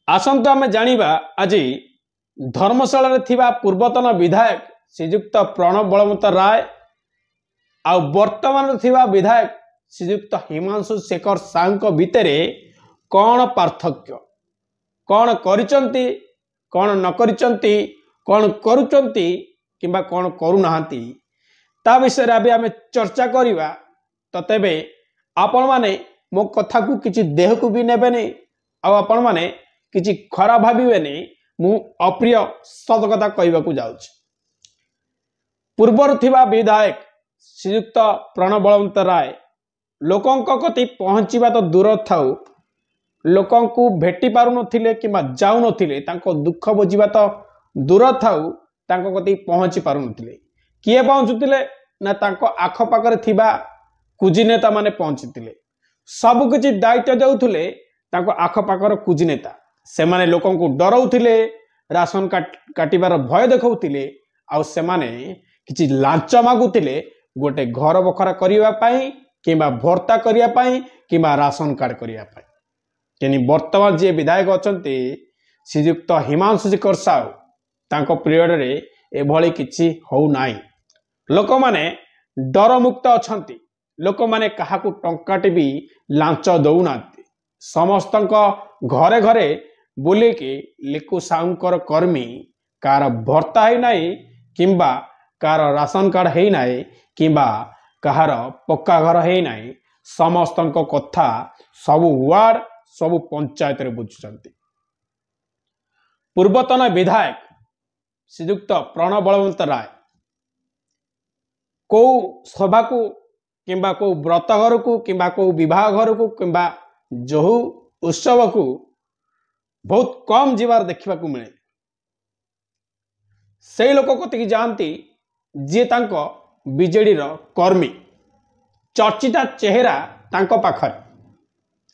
आसंतु आमे जानिबा आज धर्मशाला थिबा पूर्वतन विधायक श्रीजुक्त प्रणव बलवंत राय आ वर्तमान थिबा विधायक श्रीजुक्त हिमांशु शेखर साहू भितरे कौन पार्थक्य कौन करिचंती कौन न करिचंती कौन करुचंती किंबा कौन करूनाहांती ता विषय रे आमे चर्चा करिबा। तो तेबे आपण माने मो कथा को किछि देह को भी नेबेनी आ आपण माने किछि खराब भाबिबेनी मु अप्रिय सत कथा कहबा को जाउछि। पूर्वर थिबा विधायक श्रीयुक्त प्रणव बलवंत राय लोकंक कति पहुँचीबा तो दूर थाउ लोकं को भेटी पारु नथिले किंबा जाउ नथिले तांको दुख बुझीबा तो दूर थाउ तांको कति पहुँची पारु नथिले। किए पहुँचुतिले ना तांको आख पाखरे थिबा कुजिनेता माने पहुँचीतिले सब किछि दायित्व देउथिले तांको आख पाखर कुजिनेता से माने लोकं को डराउथिले राशन काटिबार भय देखौथिले आ से माने किछि लांच मागुथिले गोटे घर बखरा करिवा पई किंबा भर्ता करिया पई किंबा राशन कार्ड करिया पई। केनी वर्तमान जे विधायक अछंती श्रीयुक्त हिमांशु शेखर साहू तांको पीरियड रे एभली किछि होउ नाही। लोक माने डर मुक्त अछंती लोक माने काहाकू टंकाटे भी लांच दउनाती समस्तक घरे घरे बुले के लिकु साउंकर कर्मी कार भर्ता है नाही किंबा कार राशन कार्ड है नाही किंबा कहार पक्का घर है नाही समस्तक कथा सबु वार्ड सबु पंचायत रे बुझुचंती। पूर्वतन विधायक श्रीयुक्त प्रणव बलवंत राय को सभा को किंबा को व्रत घर को किंबा को विवाह घर को किंबा जो उत्सव को बहुत कम जीवार देखा मिले से लोक कतिक जाती जी तांको बीजेडी रो कर्मी चर्चिता चेहरा तांको पाखर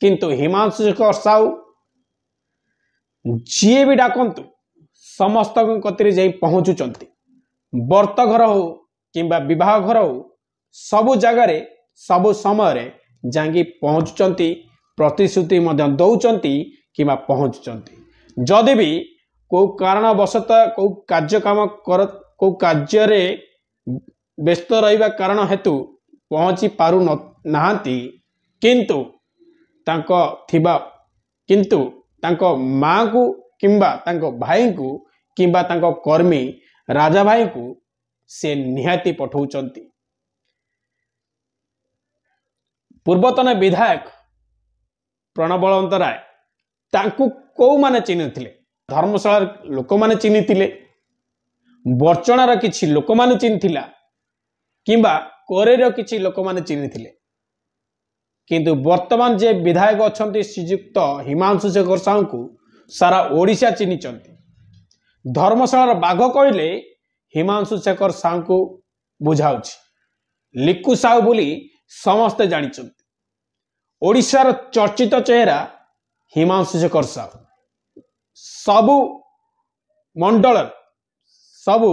किंतु हिमांशु शेखर साहू जी भी डाकंतु समस्त कतिरे जाई पहुंचुचंती व्रत घर हो किंबा विवाह घर हो सबु जगार सबु समय जांगी पहुंचुचंती प्रतिश्रुति मध्य दौचंती किंबा पहुंचुचंती जदि भी को कारणवशतः को कार्य काम कर को कार्य रे व्यस्त रहिबा कारण हेतु पहुंची पारु नाहांती किंतु तांको माँ को किंबा तांको भाई को किंबा तांको कर्मी राजा भाई को से निहाती पठाउचंती। पूर्वतन विधायक प्रणव बलवंत राय तांको को माने चिन्हिथिले धर्मशाला लोक माने चिन्हिथिले बर्चणार किछि लोक माने चिन्हिथिला किंबा कोरेर किछि लोक माने चिन्हिथिले किंतु वर्तमान जे विधायक अछंती श्रीयुक्त हिमांशु शेखर साहू को सारा ओडिशा चिन्हिचंती। धर्मशाला बाघ कहले हिमांशु शेखर साहू को बुझाउछि लिकु साहू बोली समस्ते जानिचंती ओडिशार चर्चित चेहरा हिमांशु शेखर साहू सबु मंडल सबु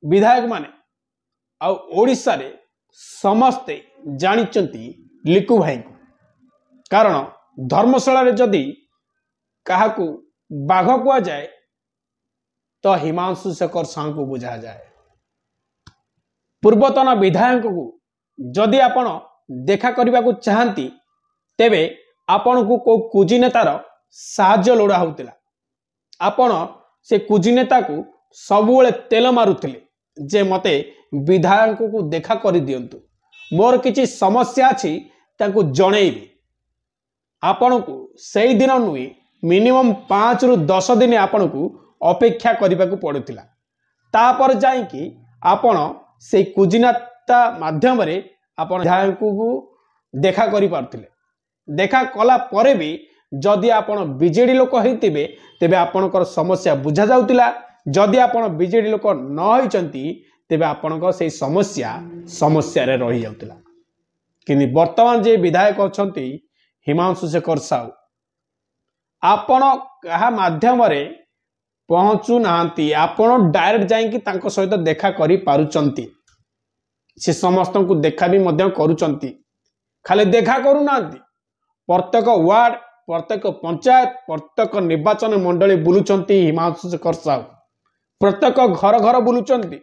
विधायक माने आ ओडिशा रे समस्ते जानिचंती लिकु भाई को कारण धर्मशाला रे जदि काहाकू बाघ कुआ जाए तो हिमांशु शेखर साहू को बुझा जाए। पूर्वतन विधायक को जदि आपण देखा करने को चाहती तेबे आपण को को कुजिनेतार साहाय्य लोड़ा होतिला आपण से कुजिनेता को सबुले तेल मारुथिले जे मते विधायक को देखा कर दियंतु मोर किछि समस्या अछि ताको जणैबी आपण को सही दिन नुई मिनिमम 5 रु 10 दिन आपण को अपेक्षा करने को पड़ुथिला तापर जाई कि आपण से कुजिनेता माध्यम रे आपण विधायक को देखा करि पारथिले देखा कला परे भी जदि आपण बीजेडी लोक होइतिबे तेबे आपणकर समस्या बुझा जाउतिला जदि आपण बीजेडी लोक न होइचंती तेबे आपणकर से समस्या रे रहि जाउतिला किनि वर्तमान जे विधायक अछंती हिमांशु शेखर साहू आपण कहा माध्यम रे पहुंचु नांती आपण डायरेक्ट जाई कि तांको सहित देखा करि पारुचंती से समस्त को देखा भी मध्य करुचंती खाली देखा करू नांती प्रत्येक वार्ड प्रत्येक पंचायत प्रत्येक निर्वाचन मंडली बुलुचंती हिमांशु शेखर साहू प्रत्येक घर घर बुलुचंती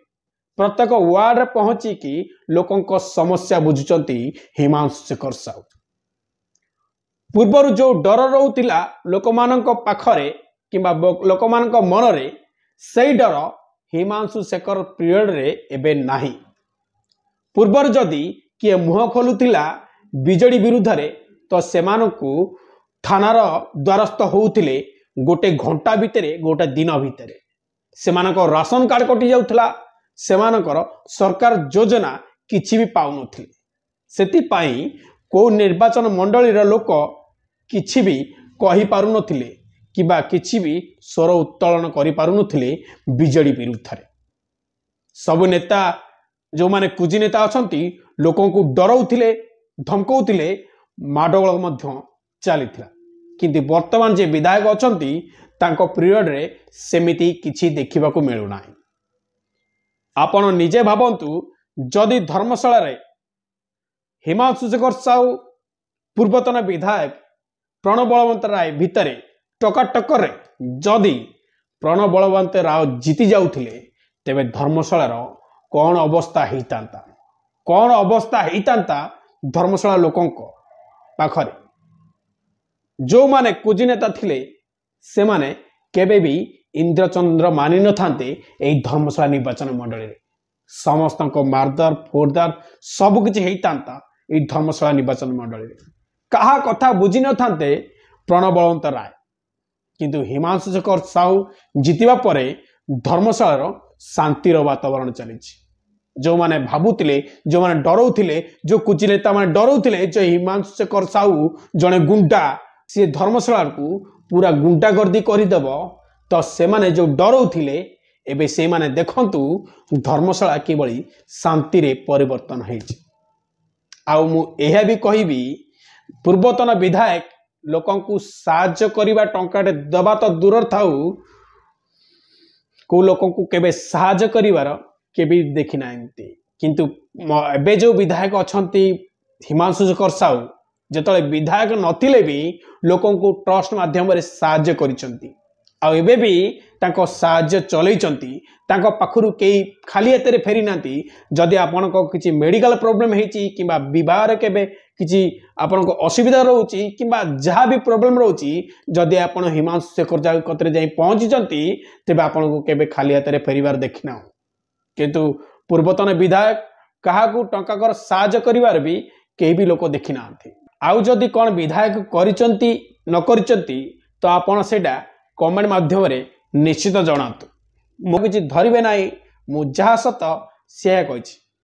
प्रत्येक वार्ड रे पहुंचिकी लोकों समस्या बुझुचंती हिमांशु शेखर साहू पूर्वर जो डर रोला लोक पाखरे किंबा लोक मनरे से डर हिमांशु शेखर पीरियड रे एबे नाही। पूर्वर जदि किए मुह खोलुला बीजेडी विरुद्ध रे तो सेमानकु थानार द्वारस्थ होउथिले गोटे घंटा भितरे गोटे दिन भितरे सेमानक राशन कार्ड कटि जाउथला सेमानकर सरकार योजना किछि भी पाउनथिले सेति पई को निर्वाचन मंडली रो लोक किछि भी कहि पारु नथिले किबा किछि भी स्वर उत्तोलन करि पारु नथिले बीजेडी विरुद्ध रे सब नेता जो माने कुजी नेता अछंती लोकों को डराउथिले धमकाउथिले माडगोल मध्य चलीथिला किंतु वर्तमान जे विधायक अछंती तांको पीरियड रे सेमिति किछि देखिबाकू मिलु नाही। आपण निजे भाबंतु जदि धर्मशाला रे हिमांशु शेखर साहू पूर्वतन विधायक प्रणव बलवंत राय भितरे टकाटकर रे जदि प्रणव बलवंत राय जीति जाउथिले तेबे धर्मशाला कौन अवस्था होता धर्मशाला लोकों पाखरे जो माने कुजी नेता थिले से माने केबे भी इंद्रचंद्र मानि न थांते एई धर्मशाला निर्वाचन मंडली रे समस्त मारदार फोरदार सब किछि हेइतांता एई धर्मशाला निर्वाचन मंडली रे कहा कथा बुझी न थांते प्रणव बलवंत राय किंतु हिमांशु शेखर साहू जीतिबा परे धर्मशाला शांतिर वातावरण चली जो माने भाबुतिले जो माने डराउथिले जो कुची नेता माने डराउथिले जो हिमांशु शेखर साहू जने गुंडा सी धर्मशाला को पूरा गुंडागर्दी करदेव तो से माने जो डराउथिले एबे से माने देखंतु धर्मशाला किबळी शांति रे परिवर्तन होइछि। आउ मु एहा भी कहिबी पूर्वतन विधायक लोकों को साहाय्य करिबा टंकाटे दबा तो दूर थाउ को लोकों को केबे साहाय्य करिवार केबे देखि नांती किंतु एबे जो विधायक अछंती हिमांशु शेखर साहू जेतले विधायक नथिले भी लोकों को ट्रस्ट माध्यम रे साहाय्य करिसंती आ एबे भी तांको साहाय्य चलैचंती तांको पाखरु केई खाली एतरे फेरी नांती जदि आपनको किछि मेडिकल प्रॉब्लम हेची किबा विवाह रे केबे किछि आपनको असुविधा रहउची किबा जहा भी प्रॉब्लम रहउची जदि आपण हिमांशु शेखर जाय कतरे जाई पहुंचीचंती तेबे आपनको केबे खाली एतरे फेरीबार देखिना किंतु पूर्वतन विधायक काहाकू टंकाकर साहाय्य करिवार भी केही भी लोक देखि नांती। आउ जदि कोन विधायक करिचंती न करिचंती तो आपण सेटा कमेंट माध्यम रे निश्चित जणातु मु किछि धरिबे नाही मु जहा सत से कहिछि।